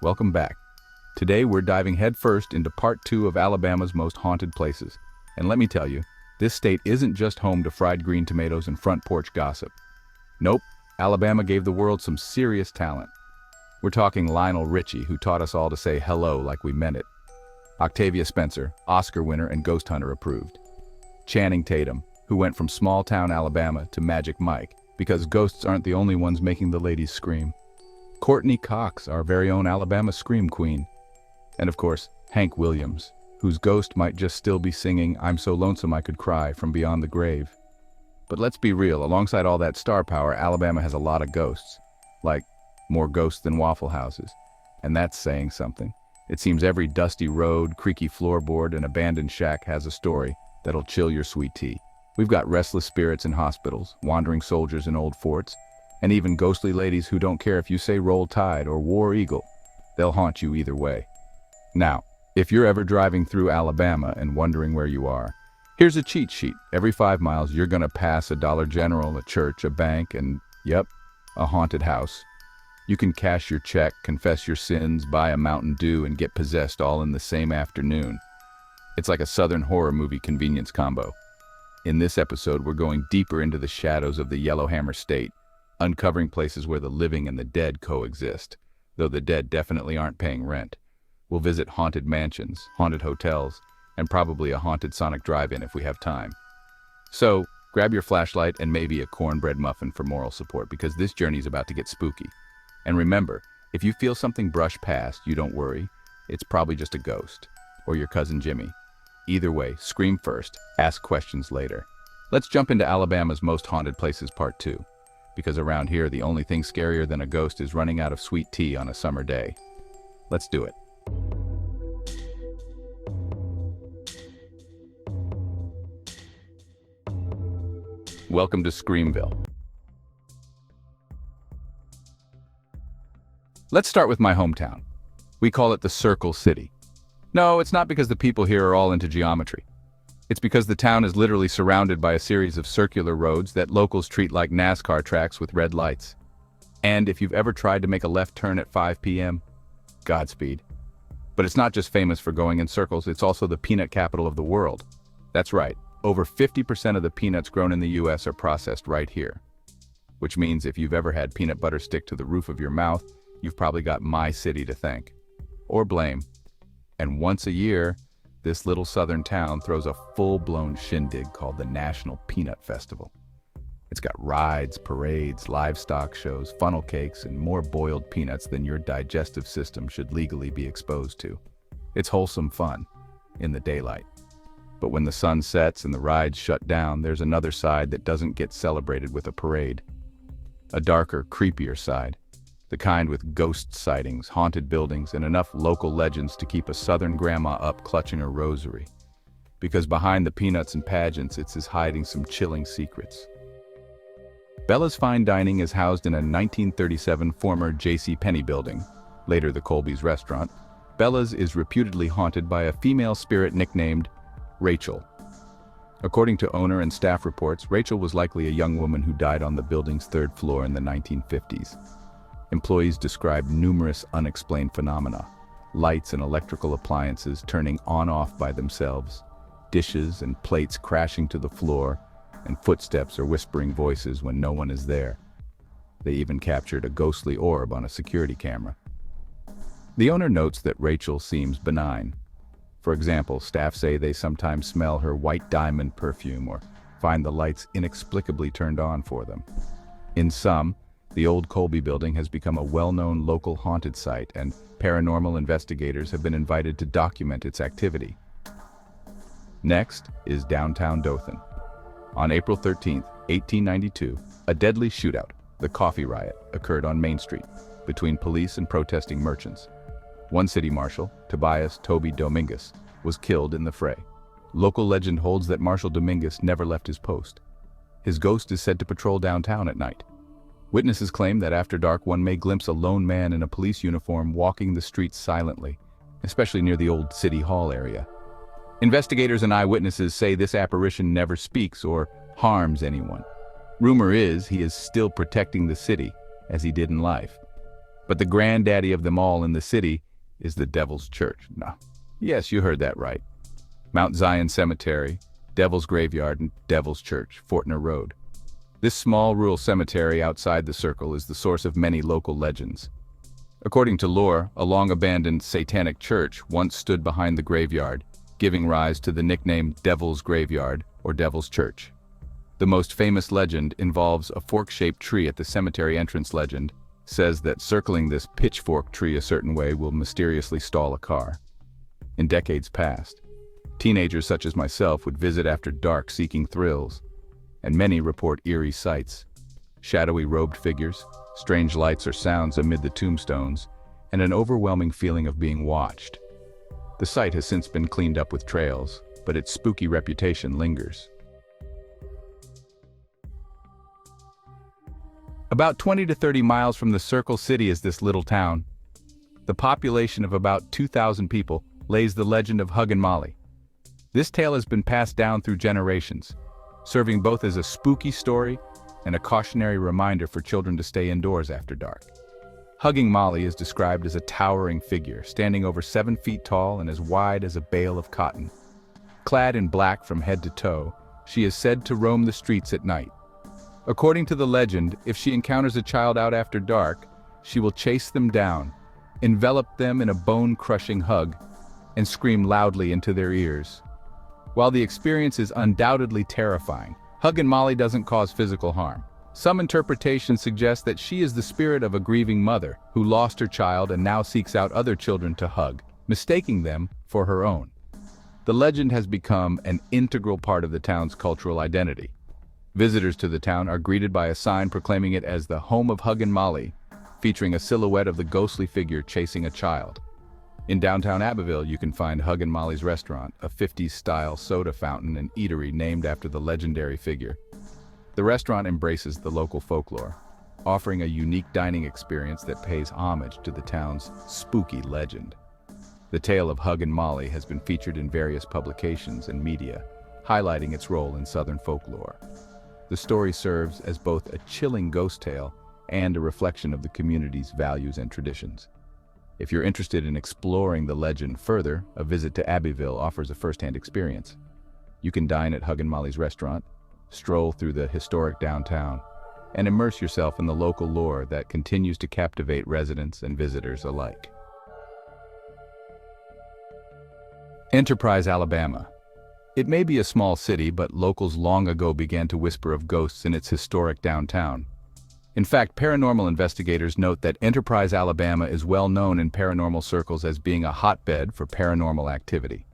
welcome back. Today we're diving headfirst into part 2 of Alabama's most haunted places. And let me tell you, this state isn't just home to fried green tomatoes and front porch gossip. Nope, Alabama gave the world some serious talent. We're talking Lionel Richie, who taught us all to say hello like we meant it. Octavia Spencer, Oscar winner and ghost hunter approved. Channing Tatum, who went from small-town Alabama to Magic Mike, because ghosts aren't the only ones making the ladies scream. Courtney Cox, our very own Alabama scream queen. And of course, Hank Williams, whose ghost might just still be singing "I'm So Lonesome I Could Cry" from beyond the grave. But let's be real, alongside all that star power, Alabama has a lot of ghosts. Like, more ghosts than Waffle Houses. And that's saying something. It seems every dusty road, creaky floorboard, and abandoned shack has a story that'll chill your sweet tea. We've got restless spirits in hospitals, wandering soldiers in old forts, and even ghostly ladies who don't care if you say "Roll Tide" or "War Eagle." They'll haunt you either way. Now, if you're ever driving through Alabama and wondering where you are, here's a cheat sheet. Every 5 miles, you're gonna pass a Dollar General, a church, a bank, and, yep, a haunted house. You can cash your check, confess your sins, buy a Mountain Dew, and get possessed all in the same afternoon. It's like a Southern horror movie convenience combo. In this episode, we're going deeper into the shadows of the Yellowhammer State, uncovering places where the living and the dead coexist, though the dead definitely aren't paying rent. We'll visit haunted mansions, haunted hotels, and probably a haunted Sonic drive-in if we have time. So, grab your flashlight and maybe a cornbread muffin for moral support, because this journey's about to get spooky. And remember, if you feel something brush past, you don't worry. It's probably just a ghost, or your cousin Jimmy. Either way, scream first, ask questions later. Let's jump into Alabama's most haunted places part 2, because around here the only thing scarier than a ghost is running out of sweet tea on a summer day. Let's do it. Welcome to Screamville. Let's start with my hometown. We call it the Circle City. No, it's not because the people here are all into geometry. It's because the town is literally surrounded by a series of circular roads that locals treat like NASCAR tracks with red lights. And if you've ever tried to make a left turn at 5 p.m., Godspeed. But it's not just famous for going in circles, it's also the peanut capital of the world. That's right, over 50% of the peanuts grown in the US are processed right here. Which means if you've ever had peanut butter stick to the roof of your mouth, you've probably got my city to thank. Or blame. And once a year, this little southern town throws a full-blown shindig called the National Peanut Festival. It's got rides, parades, livestock shows, funnel cakes, and more boiled peanuts than your digestive system should legally be exposed to. It's wholesome fun, in the daylight. But when the sun sets and the rides shut down, there's another side that doesn't get celebrated with a parade. A darker, creepier side. The kind with ghost sightings, haunted buildings, and enough local legends to keep a southern grandma up clutching her rosary. Because behind the peanuts and pageants, it's hiding some chilling secrets. Bella's Fine Dining is housed in a 1937 former J.C. Penney building, later the Colby's restaurant. Bella's is reputedly haunted by a female spirit nicknamed Rachel. According to owner and staff reports, Rachel was likely a young woman who died on the building's 3rd floor in the 1950s. Employees described numerous unexplained phenomena, lights and electrical appliances turning on-off by themselves, dishes and plates crashing to the floor, and footsteps or whispering voices when no one is there. They even captured a ghostly orb on a security camera. The owner notes that Rachel seems benign. For example, staff say they sometimes smell her white diamond perfume or find the lights inexplicably turned on for them. In sum, the old Colby building has become a well-known local haunted site, and paranormal investigators have been invited to document its activity. Next is downtown Dothan. On April 13, 1892, a deadly shootout, the Coffee Riot, occurred on Main Street between police and protesting merchants. One city marshal, Tobias "Toby" Dominguez, was killed in the fray. Local legend holds that Marshal Dominguez never left his post. His ghost is said to patrol downtown at night. Witnesses claim that after dark one may glimpse a lone man in a police uniform walking the streets silently, especially near the old City Hall area. Investigators and eyewitnesses say this apparition never speaks or harms anyone. Rumor is he is still protecting the city, as he did in life. But the granddaddy of them all in the city is the Devil's Church. No. Yes, you heard that right. Mount Zion Cemetery, Devil's Graveyard, and Devil's Church, Fortner Road. This small rural cemetery outside the circle is the source of many local legends. According to lore, a long-abandoned satanic church once stood behind the graveyard, giving rise to the nickname Devil's Graveyard or Devil's Church. The most famous legend involves a fork-shaped tree at the cemetery entrance. Legend says that circling this pitchfork tree a certain way will mysteriously stall a car. In decades past, teenagers such as myself would visit after dark seeking thrills, and many report eerie sights, shadowy robed figures, strange lights or sounds amid the tombstones, and an overwhelming feeling of being watched. The site has since been cleaned up with trails, but its spooky reputation lingers. About 20 to 30 miles from the Circle City is this little town. The population of about 2,000 people lays the legend of Hug and Molly. This tale has been passed down through generations, serving both as a spooky story and a cautionary reminder for children to stay indoors after dark. Hugging Molly is described as a towering figure, standing over 7 feet tall and as wide as a bale of cotton. Clad in black from head to toe, she is said to roam the streets at night. According to the legend, if she encounters a child out after dark, she will chase them down, envelop them in a bone-crushing hug, and scream loudly into their ears. While the experience is undoubtedly terrifying, Hug and Molly doesn't cause physical harm. Some interpretations suggest that she is the spirit of a grieving mother who lost her child and now seeks out other children to hug, mistaking them for her own. The legend has become an integral part of the town's cultural identity. Visitors to the town are greeted by a sign proclaiming it as the home of Hug and Molly, featuring a silhouette of the ghostly figure chasing a child. In downtown Abbeville, you can find Hug and Molly's restaurant, a 50s-style soda fountain and eatery named after the legendary figure. The restaurant embraces the local folklore, offering a unique dining experience that pays homage to the town's spooky legend. The tale of Hug and Molly has been featured in various publications and media, highlighting its role in Southern folklore. The story serves as both a chilling ghost tale and a reflection of the community's values and traditions. If you're interested in exploring the legend further, a visit to Abbeville offers a first-hand experience. You can dine at Hug and Molly's restaurant, stroll through the historic downtown, and immerse yourself in the local lore that continues to captivate residents and visitors alike. Enterprise, Alabama. It may be a small city, but locals long ago began to whisper of ghosts in its historic downtown. In fact, paranormal investigators note that Enterprise, Alabama is well known in paranormal circles as being a hotbed for paranormal activity.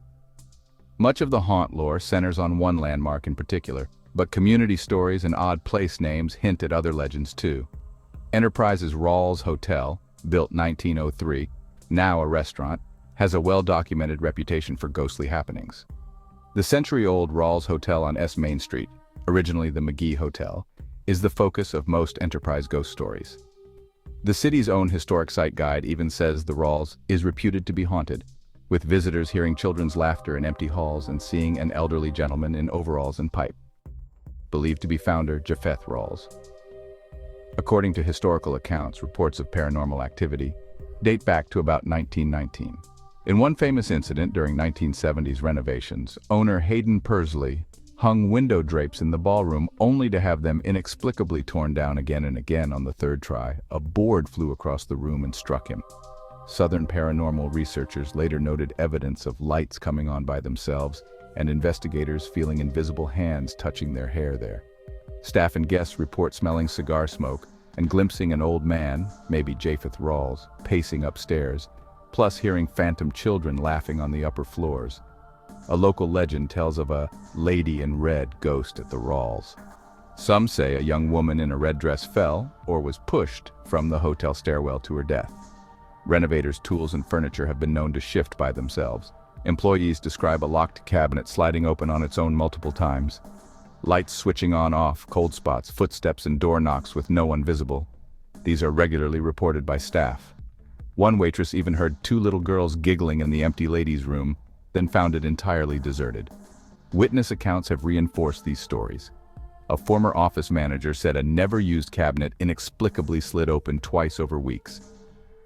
Much of the haunt lore centers on one landmark in particular, but community stories and odd place names hint at other legends too. Enterprise's Rawls Hotel, built 1903, now a restaurant, has a well-documented reputation for ghostly happenings. The century-old Rawls Hotel on S Main Street, originally the McGee Hotel, is the focus of most Enterprise ghost stories. The city's own historic site guide even says the Rawls is reputed to be haunted, with visitors hearing children's laughter in empty halls and seeing an elderly gentleman in overalls and pipe, believed to be founder Japheth Rawls. According to historical accounts, reports of paranormal activity date back to about 1919. In one famous incident during 1970s renovations, owner Hayden Pursley hung window drapes in the ballroom only to have them inexplicably torn down again and again. On the third try, a board flew across the room and struck him. Southern paranormal researchers later noted evidence of lights coming on by themselves and investigators feeling invisible hands touching their hair there. Staff and guests report smelling cigar smoke and glimpsing an old man, maybe Japheth Rawls, pacing upstairs, plus hearing phantom children laughing on the upper floors. A local legend tells of a lady in red ghost at the Rawls. Some say a young woman in a red dress fell or was pushed from the hotel stairwell to her death. Renovators' tools and furniture have been known to shift by themselves. Employees describe a locked cabinet sliding open on its own multiple times. Lights switching on/off, cold spots, footsteps, and door knocks with no one visible. These are regularly reported by staff. One waitress even heard 2 little girls giggling in the empty ladies' room, then found it entirely deserted. Witness accounts have reinforced these stories. A former office manager said a never-used cabinet inexplicably slid open twice over weeks.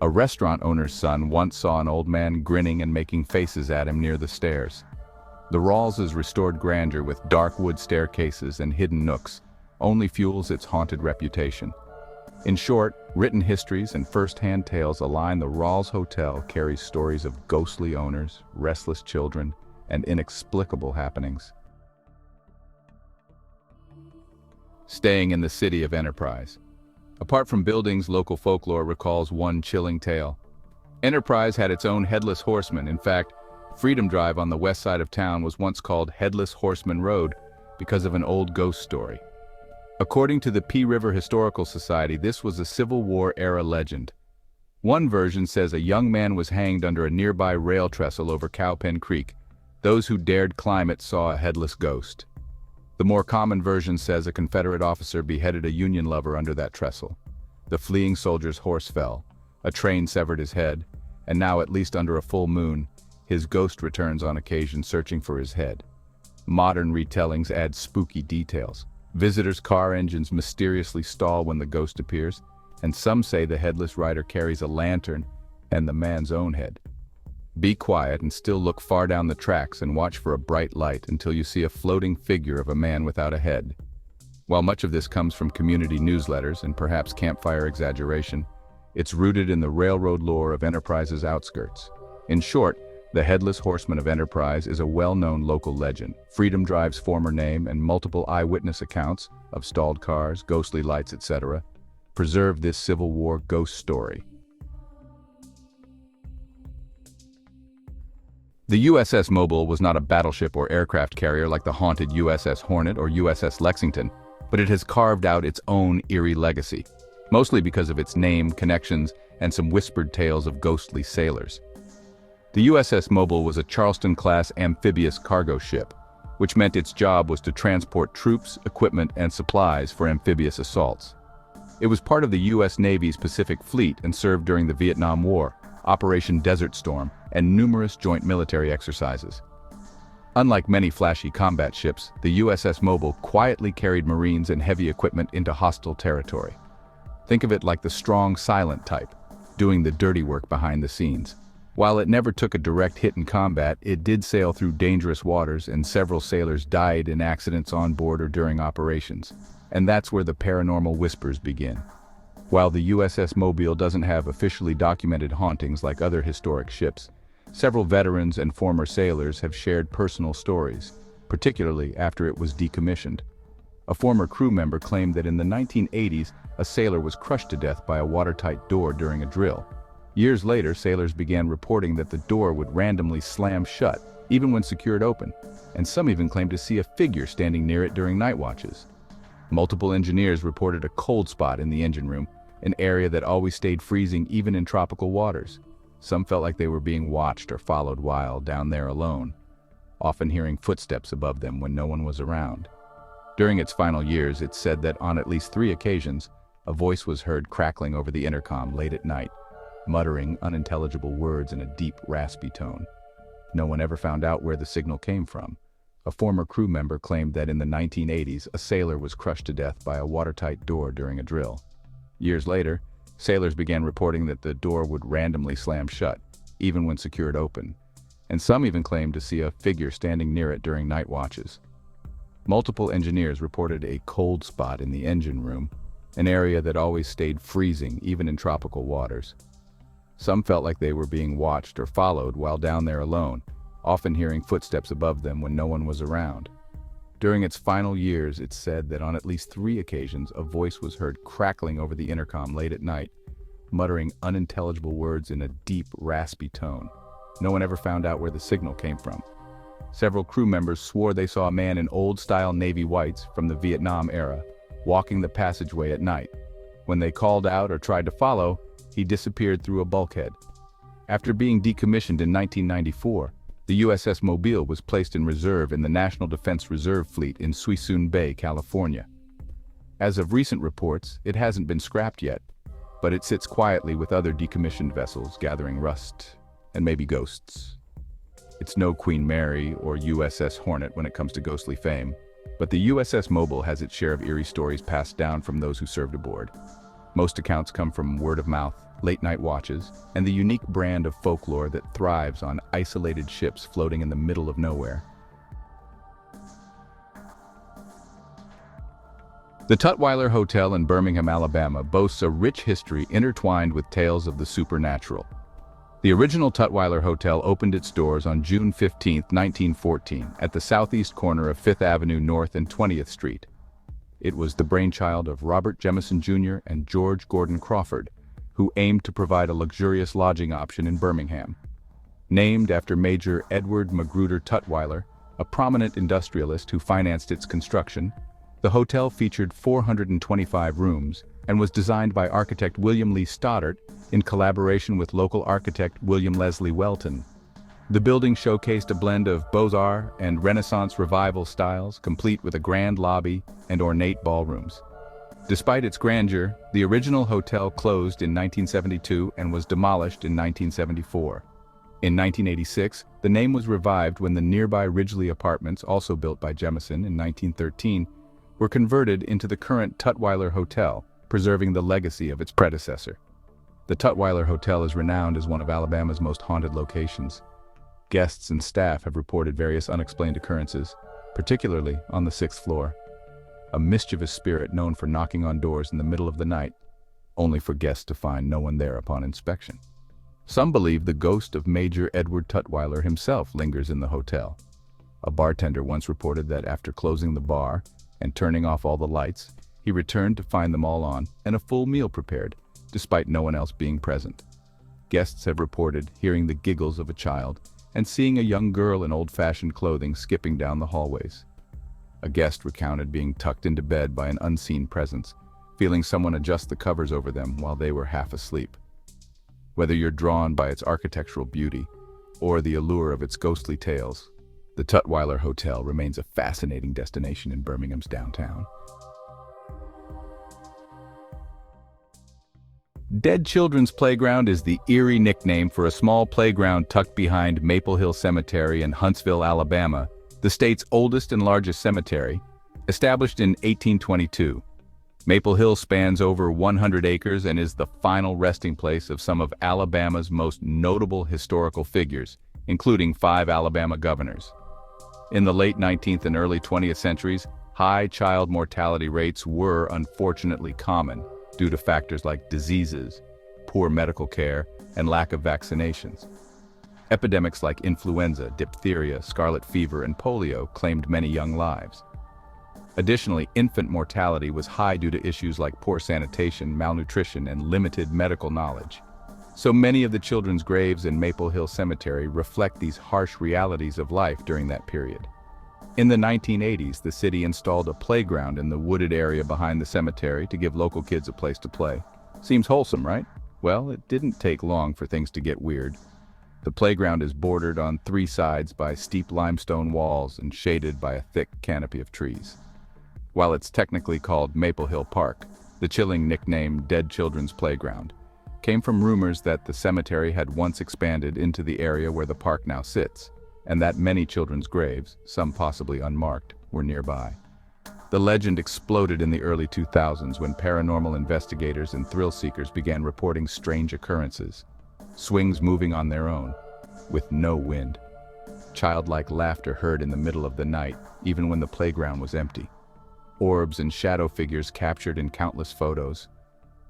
A restaurant owner's son once saw an old man grinning and making faces at him near the stairs. The Rawls' restored grandeur with dark wood staircases and hidden nooks only fuels its haunted reputation. In short, written histories and first-hand tales align. The Rawls Hotel carries stories of ghostly owners, restless children, and inexplicable happenings. Staying in the city of Enterprise. Apart from buildings, local folklore recalls one chilling tale. Enterprise had its own Headless Horseman. In fact, Freedom Drive on the west side of town was once called Headless Horseman Road because of an old ghost story. According to the Pea River Historical Society, this was a Civil War-era legend. One version says a young man was hanged under a nearby rail trestle over Cowpen Creek. Those who dared climb it saw a headless ghost. The more common version says a Confederate officer beheaded a Union lover under that trestle. The fleeing soldier's horse fell, a train severed his head, and now, at least under a full moon, his ghost returns on occasion searching for his head. Modern retellings add spooky details. Visitors' car engines mysteriously stall when the ghost appears, and some say the headless rider carries a lantern and the man's own head. Be quiet and still look far down the tracks and watch for a bright light until you see a floating figure of a man without a head. While much of this comes from community newsletters and perhaps campfire exaggeration, it's rooted in the railroad lore of Enterprise's outskirts. In short, the Headless Horseman of Enterprise is a well-known local legend. Freedom Drive's former name and multiple eyewitness accounts of stalled cars, ghostly lights, etc. preserve this Civil War ghost story. The USS Mobile was not a battleship or aircraft carrier like the haunted USS Hornet or USS Lexington, but it has carved out its own eerie legacy, mostly because of its name, connections, and some whispered tales of ghostly sailors. The USS Mobile was a Charleston-class amphibious cargo ship, which meant its job was to transport troops, equipment, and supplies for amphibious assaults. It was part of the U.S. Navy's Pacific Fleet and served during the Vietnam War, Operation Desert Storm, and numerous joint military exercises. Unlike many flashy combat ships, the USS Mobile quietly carried Marines and heavy equipment into hostile territory. Think of it like the strong, silent type, doing the dirty work behind the scenes. While it never took a direct hit in combat, it did sail through dangerous waters, and several sailors died in accidents on board or during operations. And that's where the paranormal whispers begin. While the USS Mobile doesn't have officially documented hauntings like other historic ships, several veterans and former sailors have shared personal stories, particularly after it was decommissioned. A former crew member claimed that in the 1980s, a sailor was crushed to death by a watertight door during a drill. Years later, sailors began reporting that the door would randomly slam shut, even when secured open, and some even claimed to see a figure standing near it during night watches. Multiple engineers reported a cold spot in the engine room, an area that always stayed freezing even in tropical waters. Some felt like they were being watched or followed while down there alone, often hearing footsteps above them when no one was around. During its final years, it's said that on at least 3 occasions, a voice was heard crackling over the intercom late at night, muttering unintelligible words in a deep, raspy tone. No one ever found out where the signal came from. A former crew member claimed that in the 1980s, a sailor was crushed to death by a watertight door during a drill. Years later, sailors began reporting that the door would randomly slam shut, even when secured open, and some even claimed to see a figure standing near it during night watches. Multiple engineers reported a cold spot in the engine room, an area that always stayed freezing even in tropical waters. Some felt like they were being watched or followed while down there alone, often hearing footsteps above them when no one was around. During its final years, it's said that on at least 3 occasions, a voice was heard crackling over the intercom late at night, muttering unintelligible words in a deep, raspy tone. No one ever found out where the signal came from. Several crew members swore they saw a man in old-style Navy whites from the Vietnam era, walking the passageway at night. When they called out or tried to follow, he disappeared through a bulkhead. After being decommissioned in 1994, the USS Mobile was placed in reserve in the National Defense Reserve Fleet in Suisun Bay, California. As of recent reports, it hasn't been scrapped yet, but it sits quietly with other decommissioned vessels gathering rust and maybe ghosts. It's no Queen Mary or USS Hornet when it comes to ghostly fame, but the USS Mobile has its share of eerie stories passed down from those who served aboard. Most accounts come from word of mouth, late-night watches, and the unique brand of folklore that thrives on isolated ships floating in the middle of nowhere. The Tutweiler Hotel in Birmingham, Alabama boasts a rich history intertwined with tales of the supernatural. The original Tutweiler Hotel opened its doors on June 15, 1914, at the southeast corner of 5th Avenue North and 20th Street. It was the brainchild of Robert Jemison Jr. and George Gordon Crawford, who aimed to provide a luxurious lodging option in Birmingham. Named after Major Edward Magruder Tutweiler, a prominent industrialist who financed its construction, the hotel featured 425 rooms and was designed by architect William Lee Stoddart in collaboration with local architect William Leslie Welton. The building showcased a blend of Beaux-Arts and Renaissance Revival styles, complete with a grand lobby and ornate ballrooms. Despite its grandeur, the original hotel closed in 1972 and was demolished in 1974. In 1986, the name was revived when the nearby Ridgely Apartments, also built by Jemison in 1913, were converted into the current Tutweiler Hotel, preserving the legacy of its predecessor. The Tutweiler Hotel is renowned as one of Alabama's most haunted locations. Guests and staff have reported various unexplained occurrences, particularly on the 6th floor. A mischievous spirit known for knocking on doors in the middle of the night, only for guests to find no one there upon inspection. Some believe the ghost of Major Edward Tutweiler himself lingers in the hotel. A bartender once reported that after closing the bar and turning off all the lights, he returned to find them all on and a full meal prepared, despite no one else being present. Guests have reported hearing the giggles of a child and seeing a young girl in old-fashioned clothing skipping down the hallways. A guest recounted being tucked into bed by an unseen presence, feeling someone adjust the covers over them while they were half asleep. Whether you're drawn by its architectural beauty or the allure of its ghostly tales, the Tutweiler Hotel remains a fascinating destination in Birmingham's downtown. Dead Children's Playground is the eerie nickname for a small playground tucked behind Maple Hill Cemetery in Huntsville, Alabama, the state's oldest and largest cemetery. Established in 1822, Maple Hill spans over 100 acres and is the final resting place of some of Alabama's most notable historical figures, including 5 Alabama governors. In the late 19th and early 20th centuries, high child mortality rates were unfortunately common due to factors like diseases, poor medical care, and lack of vaccinations. Epidemics like influenza, diphtheria, scarlet fever, and polio claimed many young lives. Additionally, infant mortality was high due to issues like poor sanitation, malnutrition, and limited medical knowledge. So many of the children's graves in Maple Hill Cemetery reflect these harsh realities of life during that period. In the 1980s, the city installed a playground in the wooded area behind the cemetery to give local kids a place to play. Seems wholesome, right? Well, it didn't take long for things to get weird. The playground is bordered on 3 sides by steep limestone walls and shaded by a thick canopy of trees. While it's technically called Maple Hill Park, the chilling nickname Dead Children's Playground came from rumors that the cemetery had once expanded into the area where the park now sits, and that many children's graves, some possibly unmarked, were nearby. The legend exploded in the early 2000s when paranormal investigators and thrill seekers began reporting strange occurrences. Swings moving on their own, with no wind. Childlike laughter heard in the middle of the night, even when the playground was empty. Orbs and shadow figures captured in countless photos.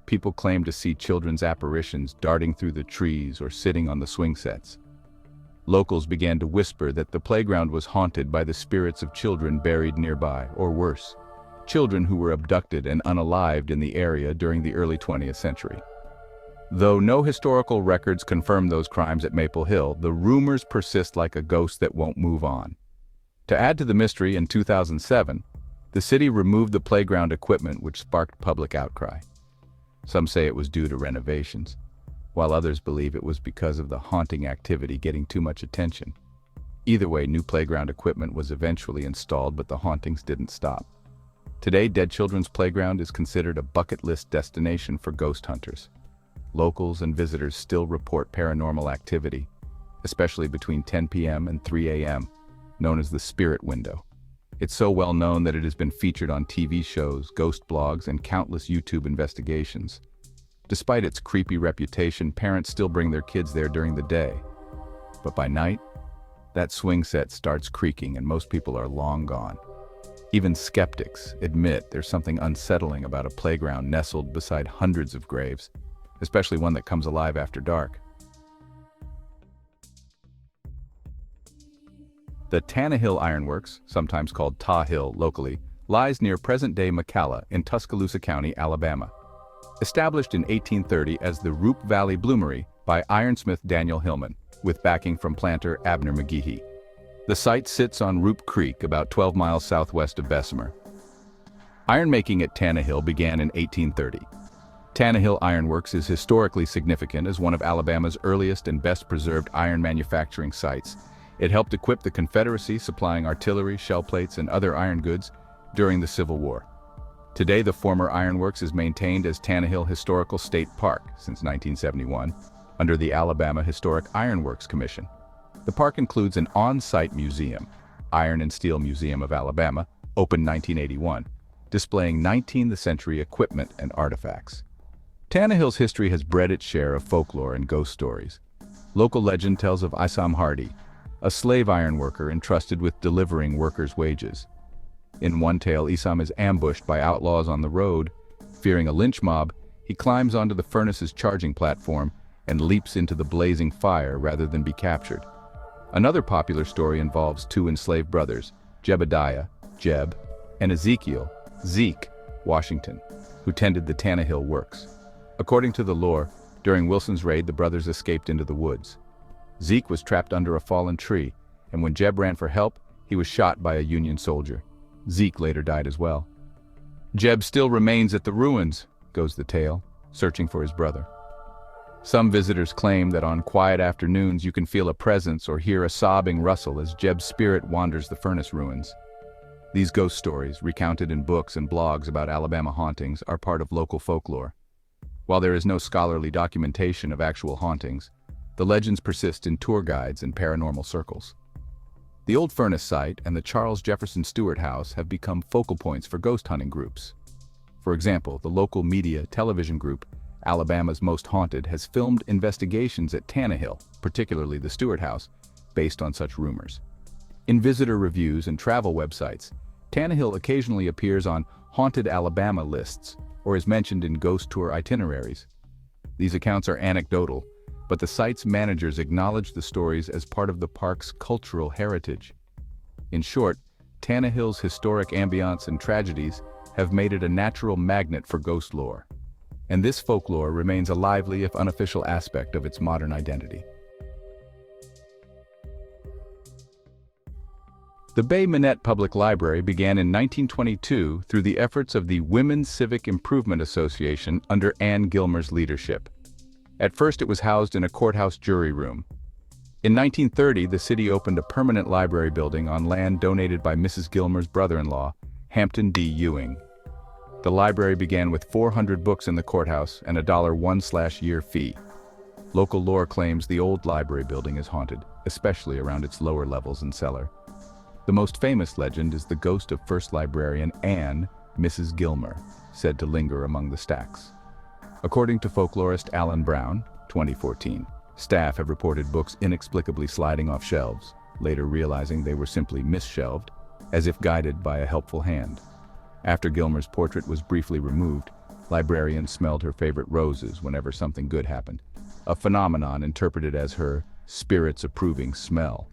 People claimed to see children's apparitions darting through the trees or sitting on the swing sets. Locals began to whisper that the playground was haunted by the spirits of children buried nearby, or worse, children who were abducted and unalived in the area during the early 20th century. Though no historical records confirm those crimes at Maple Hill, the rumors persist like a ghost that won't move on. To add to the mystery, in 2007, the city removed the playground equipment, which sparked public outcry. Some say it was due to renovations, while others believe it was because of the haunting activity getting too much attention. Either way, new playground equipment was eventually installed, but the hauntings didn't stop. Today, Dead Children's Playground is considered a bucket list destination for ghost hunters. Locals and visitors still report paranormal activity, especially between 10 p.m. and 3 a.m., known as the spirit window. It's so well known that it has been featured on TV shows, ghost blogs, and countless YouTube investigations. Despite its creepy reputation, parents still bring their kids there during the day. But by night, that swing set starts creaking and most people are long gone. Even skeptics admit there's something unsettling about a playground nestled beside hundreds of graves, especially one that comes alive after dark. The Tanahill Ironworks, sometimes called Tanahill locally, lies near present-day McCalla in Tuscaloosa County, Alabama. Established in 1830 as the Roop Valley Bloomery by ironsmith Daniel Hillman, with backing from planter Abner McGehee. The site sits on Roop Creek, about 12 miles southwest of Bessemer. Ironmaking at Tanahill began in 1830. Tanahill Ironworks is historically significant as one of Alabama's earliest and best-preserved iron manufacturing sites. It helped equip the Confederacy, supplying artillery, shell plates, and other iron goods during the Civil War. Today, the former ironworks is maintained as Tanahill Historical State Park since 1971, under the Alabama Historic Ironworks Commission. The park includes an on-site museum, Iron and Steel Museum of Alabama, opened 1981, displaying 19th century equipment and artifacts. Tanahill's history has bred its share of folklore and ghost stories. Local legend tells of Isam Hardy, a slave ironworker entrusted with delivering workers' wages. In one tale, Isam is ambushed by outlaws on the road. Fearing a lynch mob, he climbs onto the furnace's charging platform and leaps into the blazing fire rather than be captured. Another popular story involves two enslaved brothers, Jebediah, Jeb, and Ezekiel, Zeke, Washington, who tended the Tanahill works. According to the lore, during Wilson's raid, the brothers escaped into the woods. Zeke was trapped under a fallen tree, and when Jeb ran for help, he was shot by a Union soldier. Zeke later died as well. Jeb still remains at the ruins, goes the tale, searching for his brother. Some visitors claim that on quiet afternoons you can feel a presence or hear a sobbing rustle as Jeb's spirit wanders the furnace ruins. These ghost stories, recounted in books and blogs about Alabama hauntings, are part of local folklore. While there is no scholarly documentation of actual hauntings, the legends persist in tour guides and paranormal circles. The old furnace site and the Charles Jefferson Stewart House have become focal points for ghost hunting groups. For example, the local media television group, Alabama's Most Haunted, has filmed investigations at Tanahill, particularly the Stewart House, based on such rumors. In visitor reviews and travel websites, Tanahill occasionally appears on Haunted Alabama lists or is mentioned in ghost tour itineraries. These accounts are anecdotal, but the site's managers acknowledge the stories as part of the park's cultural heritage. In short, Tanahill's historic ambience and tragedies have made it a natural magnet for ghost lore, and this folklore remains a lively if unofficial aspect of its modern identity. The Bay Minette Public Library began in 1922 through the efforts of the Women's Civic Improvement Association under Ann Gilmer's leadership. At first, it was housed in a courthouse jury room. In 1930, the city opened a permanent library building on land donated by Mrs. Gilmer's brother-in-law, Hampton D. Ewing. The library began with 400 books in the courthouse and a $1/year fee. Local lore claims the old library building is haunted, especially around its lower levels and cellar. The most famous legend is the ghost of first librarian Anne, Mrs. Gilmer, said to linger among the stacks. According to folklorist Alan Brown, 2014, staff have reported books inexplicably sliding off shelves, later realizing they were simply misshelved, as if guided by a helpful hand. After Gilmer's portrait was briefly removed, librarians smelled her favorite roses whenever something good happened, a phenomenon interpreted as her spirits-approving smell.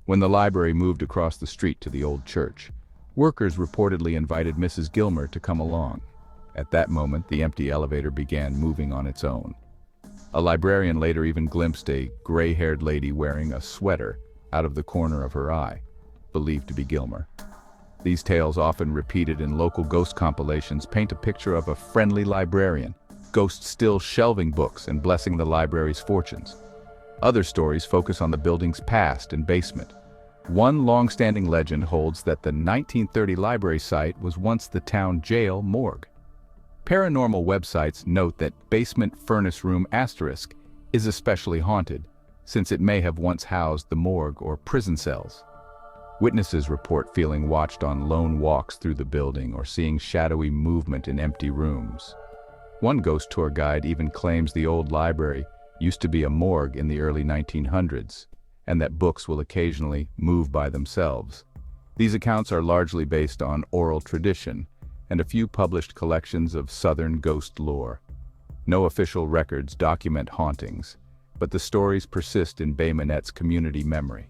When the library moved across the street to the old church, workers reportedly invited Mrs. Gilmer to come along. At that moment, the empty elevator began moving on its own. A librarian later even glimpsed a gray-haired lady wearing a sweater out of the corner of her eye, believed to be Gilmer. These tales, often repeated in local ghost compilations, paint a picture of a friendly librarian, ghosts still shelving books and blessing the library's fortunes. Other stories focus on the building's past and basement. One long-standing legend holds that the 1930 library site was once the town jail morgue. Paranormal websites note that basement furnace room asterisk is especially haunted, since it may have once housed the morgue or prison cells. Witnesses report feeling watched on lone walks through the building or seeing shadowy movement in empty rooms. One ghost tour guide even claims the old library used to be a morgue in the early 1900s, and that books will occasionally move by themselves. These accounts are largely based on oral tradition and a few published collections of Southern ghost lore. No official records document hauntings, but the stories persist in Bay Minette's community memory.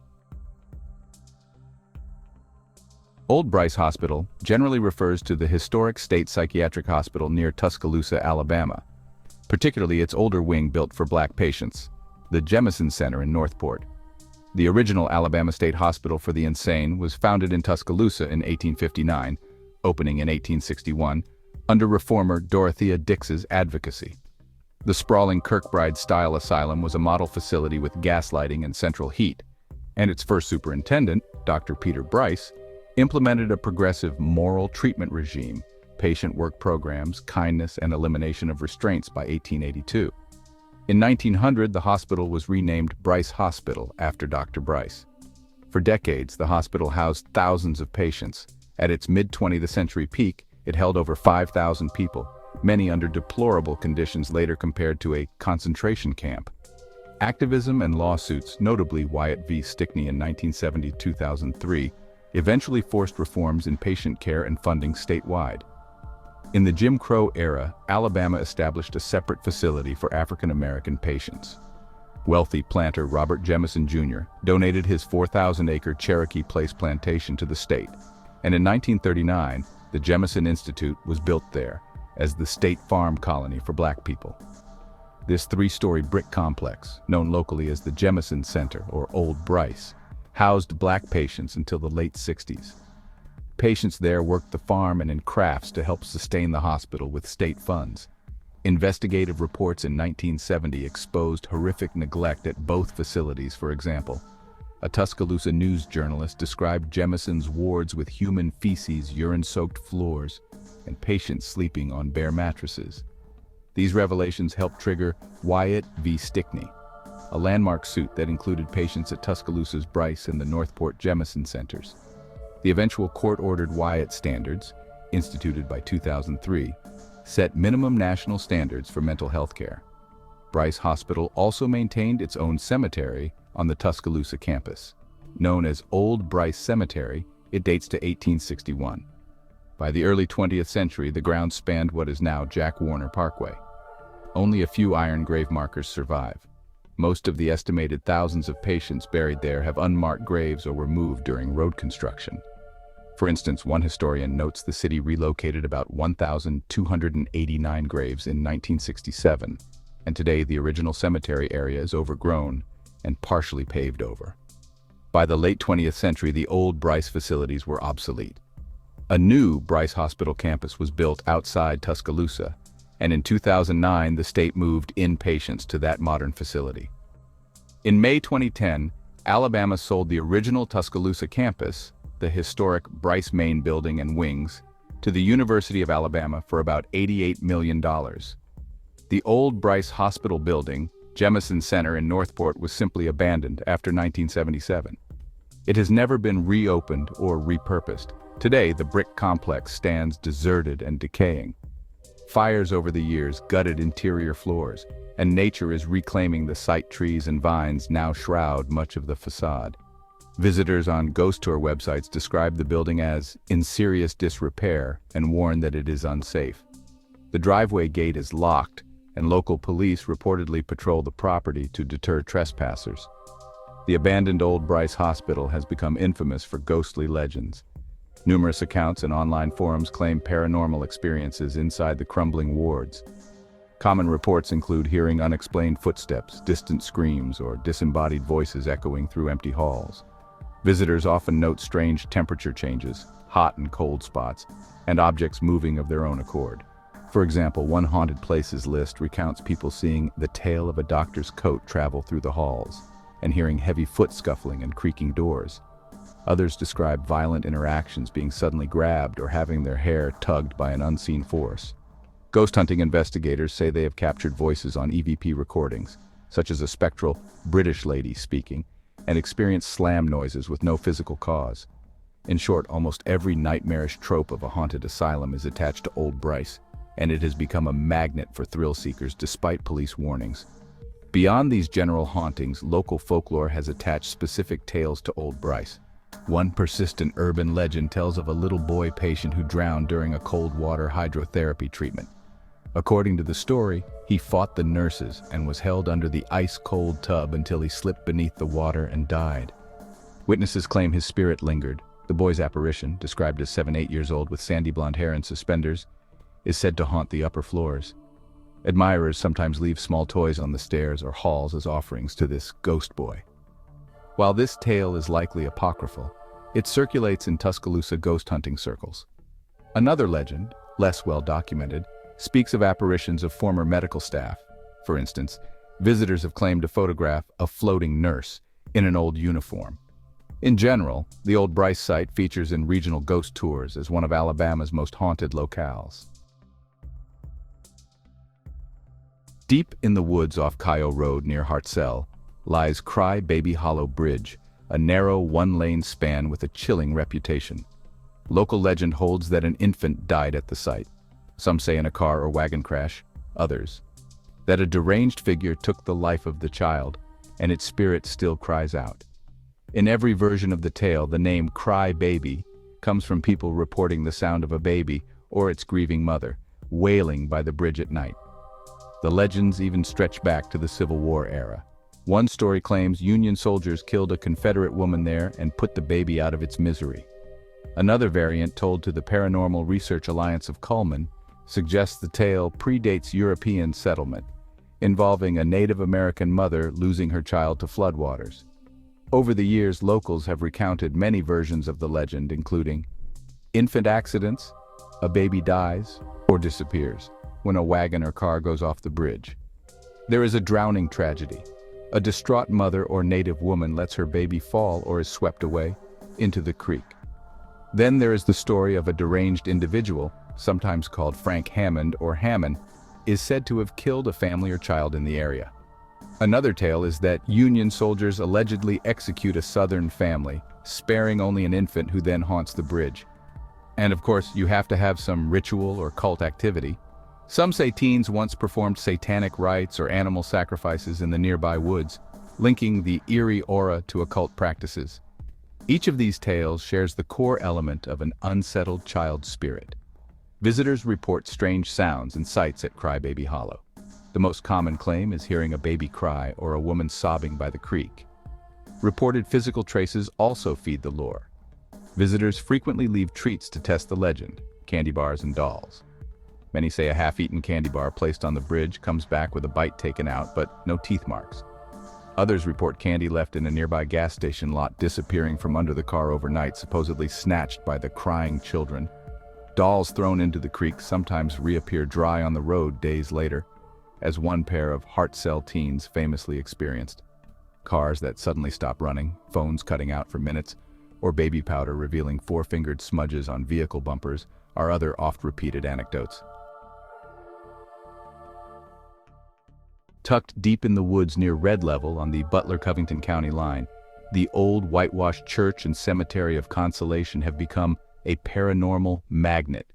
Old Bryce Hospital generally refers to the historic state psychiatric hospital near Tuscaloosa, Alabama, particularly its older wing built for Black patients, the Jemison Center in Northport. The original Alabama State Hospital for the Insane was founded in Tuscaloosa in 1859, opening in 1861, under reformer Dorothea Dix's advocacy. The sprawling Kirkbride-style asylum was a model facility with gaslighting and central heat, and its first superintendent, Dr. Peter Bryce, implemented a progressive moral treatment regime, patient work programs, kindness, and elimination of restraints by 1882. In 1900, the hospital was renamed Bryce Hospital after Dr. Bryce. For decades, the hospital housed thousands of patients. At its mid-20th century peak, it held over 5,000 people, many under deplorable conditions later compared to a concentration camp. Activism and lawsuits, notably Wyatt v. Stickney in 1970-2003, eventually forced reforms in patient care and funding statewide. In the Jim Crow era, Alabama established a separate facility for African American patients. Wealthy planter Robert Jemison Jr. donated his 4,000-acre Cherokee Place plantation to the state, and in 1939, the Jemison Institute was built there as the State Farm Colony for Black people. This three-story brick complex, known locally as the Jemison Center or Old Bryce, housed Black patients until the late 60s. Patients there worked the farm and in crafts to help sustain the hospital with state funds. Investigative reports in 1970 exposed horrific neglect at both facilities. For example, a Tuscaloosa news journalist described Jemison's wards with human feces, urine-soaked floors, and patients sleeping on bare mattresses. These revelations helped trigger Wyatt v. Stickney, a landmark suit that included patients at Tuscaloosa's Bryce and the Northport Jemison centers. The eventual court-ordered Wyatt standards, instituted by 2003, set minimum national standards for mental health care. Bryce Hospital also maintained its own cemetery on the Tuscaloosa campus. Known as Old Bryce Cemetery, it dates to 1861. By the early 20th century, the grounds spanned what is now Jack Warner Parkway. Only a few iron grave markers survive. Most of the estimated thousands of patients buried there have unmarked graves or were moved during road construction. For instance, one historian notes the city relocated about 1,289 graves in 1967, and today the original cemetery area is overgrown and partially paved over. By the late 20th century, the old Bryce facilities were obsolete. A new Bryce Hospital campus was built outside Tuscaloosa, and in 2009, the state moved in-patients to that modern facility. In May 2010, Alabama sold the original Tuscaloosa campus, the historic Bryce main building and wings, to the University of Alabama for about $88 million. The old Bryce Hospital building, Jemison Center in Northport, was simply abandoned after 1977. It has never been reopened or repurposed. Today, the brick complex stands deserted and decaying. Fires over the years gutted interior floors, and nature is reclaiming the site. Trees and vines now shroud much of the facade. Visitors on ghost tour websites describe the building as in serious disrepair and warn that it is unsafe. The driveway gate is locked, and local police reportedly patrol the property to deter trespassers. The abandoned Old Bryce Hospital has become infamous for ghostly legends. Numerous accounts and online forums claim paranormal experiences inside the crumbling wards. Common reports include hearing unexplained footsteps, distant screams, or disembodied voices echoing through empty halls. Visitors often note strange temperature changes, hot and cold spots, and objects moving of their own accord. For example, one haunted places list recounts people seeing the tail of a doctor's coat travel through the halls, and hearing heavy foot scuffling and creaking doors. Others describe violent interactions, being suddenly grabbed or having their hair tugged by an unseen force. Ghost hunting investigators say they have captured voices on EVP recordings, such as a spectral British lady speaking, and experienced slam noises with no physical cause. In short, almost every nightmarish trope of a haunted asylum is attached to Old Bryce. and it has become a magnet for thrill seekers despite police warnings. Beyond these general hauntings, local folklore has attached specific tales to Old Bryce. One persistent urban legend tells of a little boy patient who drowned during a cold water hydrotherapy treatment. According to the story, he fought the nurses and was held under the ice-cold tub until he slipped beneath the water and died. Witnesses claim his spirit lingered. The boy's apparition, described as 7-8 years old with sandy blonde hair and suspenders, is said to haunt the upper floors. Admirers sometimes leave small toys on the stairs or halls as offerings to this ghost boy. While this tale is likely apocryphal, it circulates in Tuscaloosa ghost hunting circles. Another legend, less well documented, speaks of apparitions of former medical staff. For instance, visitors have claimed to photograph a floating nurse in an old uniform. In general, the Old Bryce site features in regional ghost tours as one of Alabama's most haunted locales. Deep in the woods off Kyo Road near Hartselle lies Crybaby Hollow Bridge, a narrow one-lane span with a chilling reputation. Local legend holds that an infant died at the site. Some say in a car or wagon crash, others that a deranged figure took the life of the child, and its spirit still cries out. In every version of the tale, the name Crybaby comes from people reporting the sound of a baby or its grieving mother, wailing by the bridge at night. The legends even stretch back to the Civil War era. One story claims Union soldiers killed a Confederate woman there and put the baby out of its misery. Another variant, told to the Paranormal Research Alliance of Cullman, suggests the tale predates European settlement, involving a Native American mother losing her child to floodwaters. Over the years, locals have recounted many versions of the legend, including infant accidents, a baby dies or disappears when a wagon or car goes off the bridge. There is a drowning tragedy. A distraught mother or Native woman lets her baby fall or is swept away into the creek. Then there is the story of a deranged individual, sometimes called Frank Hammond or Hammond, is said to have killed a family or child in the area. Another tale is that Union soldiers allegedly execute a Southern family, sparing only an infant who then haunts the bridge. And of course, you have to have some ritual or cult activity. Some say teens once performed satanic rites or animal sacrifices in the nearby woods, linking the eerie aura to occult practices. Each of these tales shares the core element of an unsettled child spirit. Visitors report strange sounds and sights at Crybaby Hollow. The most common claim is hearing a baby cry or a woman sobbing by the creek. Reported physical traces also feed the lore. Visitors frequently leave treats to test the legend, candy bars and dolls. Many say a half-eaten candy bar placed on the bridge comes back with a bite taken out, but no teeth marks. Others report candy left in a nearby gas station lot disappearing from under the car overnight, supposedly snatched by the crying children. Dolls thrown into the creek sometimes reappear dry on the road days later, as one pair of Hartselle teens famously experienced. Cars that suddenly stop running, phones cutting out for minutes, or baby powder revealing four-fingered smudges on vehicle bumpers are other oft-repeated anecdotes. Tucked deep in the woods near Red Level on the Butler-Covington County line, the old whitewashed church and cemetery of Consolation have become a paranormal magnet.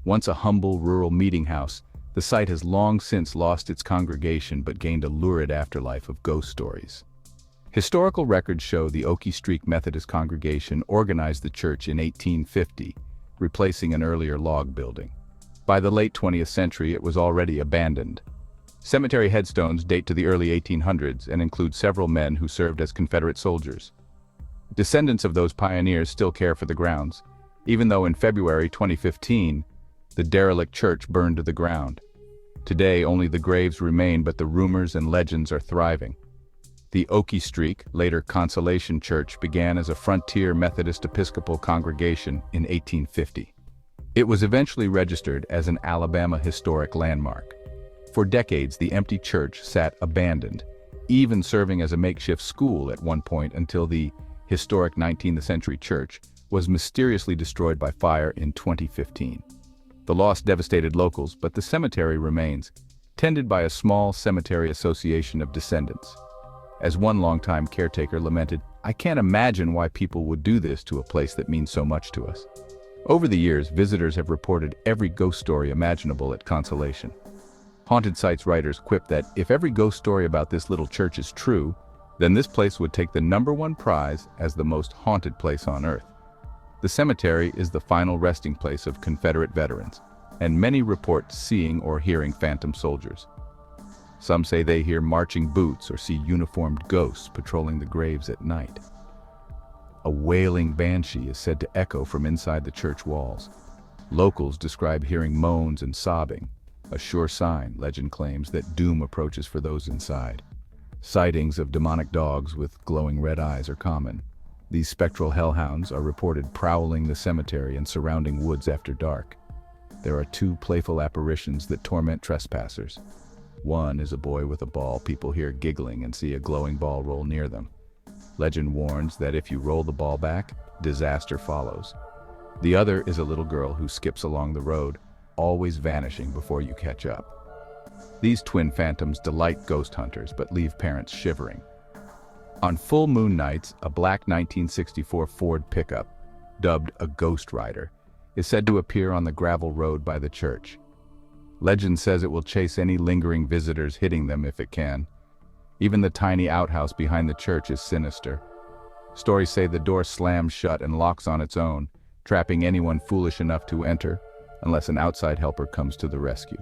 Once a humble rural meeting house, the site has long since lost its congregation but gained a lurid afterlife of ghost stories. Historical records show the Okie Streak Methodist congregation organized the church in 1850, replacing an earlier log building. By the late 20th century, it was already abandoned. Cemetery headstones date to the early 1800s and include several men who served as Confederate soldiers. Descendants of those pioneers still care for the grounds, even though in February 2015, the derelict church burned to the ground. Today, only the graves remain, but the rumors and legends are thriving. The Okie Streak, later Consolation Church, began as a frontier Methodist Episcopal congregation in 1850. It was eventually registered as an Alabama historic landmark. For decades, the empty church sat abandoned, even serving as a makeshift school at one point until the historic 19th century church was mysteriously destroyed by fire in 2015. The loss devastated locals, but the cemetery remains, tended by a small cemetery association of descendants. As one longtime caretaker lamented, "I can't imagine why people would do this to a place that means so much to us." Over the years, visitors have reported every ghost story imaginable at Consolation. Haunted Sites writers quip that if every ghost story about this little church is true, then this place would take the #1 prize as the most haunted place on Earth. The cemetery is the final resting place of Confederate veterans, and many report seeing or hearing phantom soldiers. Some say they hear marching boots or see uniformed ghosts patrolling the graves at night. A wailing banshee is said to echo from inside the church walls. Locals describe hearing moans and sobbing, a sure sign, legend claims, that doom approaches for those inside. Sightings of demonic dogs with glowing red eyes are common. These spectral hellhounds are reported prowling the cemetery and surrounding woods after dark. There are 2 playful apparitions that torment trespassers. One is a boy with a ball people hear giggling and see a glowing ball roll near them. Legend warns that if you roll the ball back, disaster follows. The other is a little girl who skips along the road, always vanishing before you catch up. These twin phantoms delight ghost hunters but leave parents shivering. On full moon nights, a black 1964 Ford pickup, dubbed a Ghost Rider, is said to appear on the gravel road by the church. Legend says it will chase any lingering visitors, hitting them if it can. Even the tiny outhouse behind the church is sinister. Stories say the door slams shut and locks on its own, trapping anyone foolish enough to enter, unless an outside helper comes to the rescue.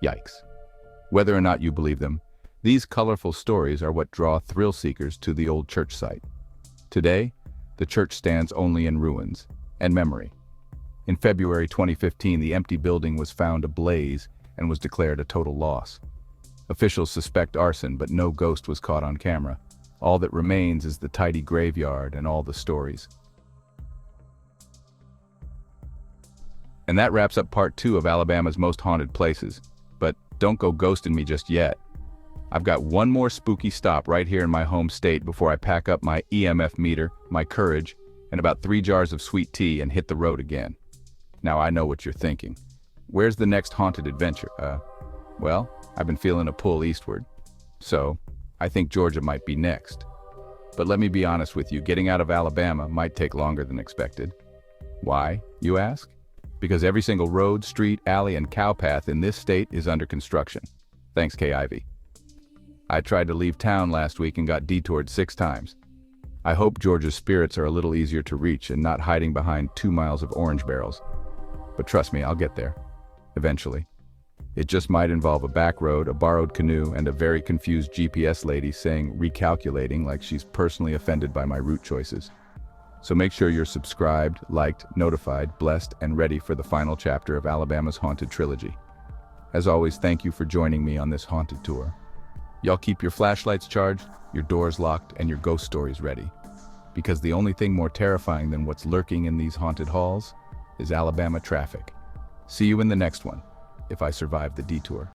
Yikes. Whether or not you believe them, these colorful stories are what draw thrill seekers to the old church site. Today, the church stands only in ruins and memory. In February 2015, the empty building was found ablaze and was declared a total loss. Officials suspect arson, but no ghost was caught on camera. All that remains is the tidy graveyard and all the stories. And that wraps up part 2 of Alabama's most haunted places. But don't go ghosting me just yet. I've got one more spooky stop right here in my home state before I pack up my EMF meter, my courage, and about 3 jars of sweet tea and hit the road again. Now I know what you're thinking. Where's the next haunted adventure? Well, I've been feeling a pull eastward. So, I think Georgia might be next. But let me be honest with you, getting out of Alabama might take longer than expected. Why, you ask? Because every single road, street, alley, and cowpath in this state is under construction. Thanks, Kay Ivy. I tried to leave town last week and got detoured 6 times. I hope Georgia's spirits are a little easier to reach and not hiding behind 2 miles of orange barrels. But trust me, I'll get there. Eventually. It just might involve a back road, a borrowed canoe, and a very confused GPS lady saying recalculating like she's personally offended by my route choices. So make sure you're subscribed, liked, notified, blessed, and ready for the final chapter of Alabama's Haunted Trilogy. As always, thank you for joining me on this haunted tour. Y'all keep your flashlights charged, your doors locked, and your ghost stories ready. Because the only thing more terrifying than what's lurking in these haunted halls is Alabama traffic. See you in the next one, if I survive the detour.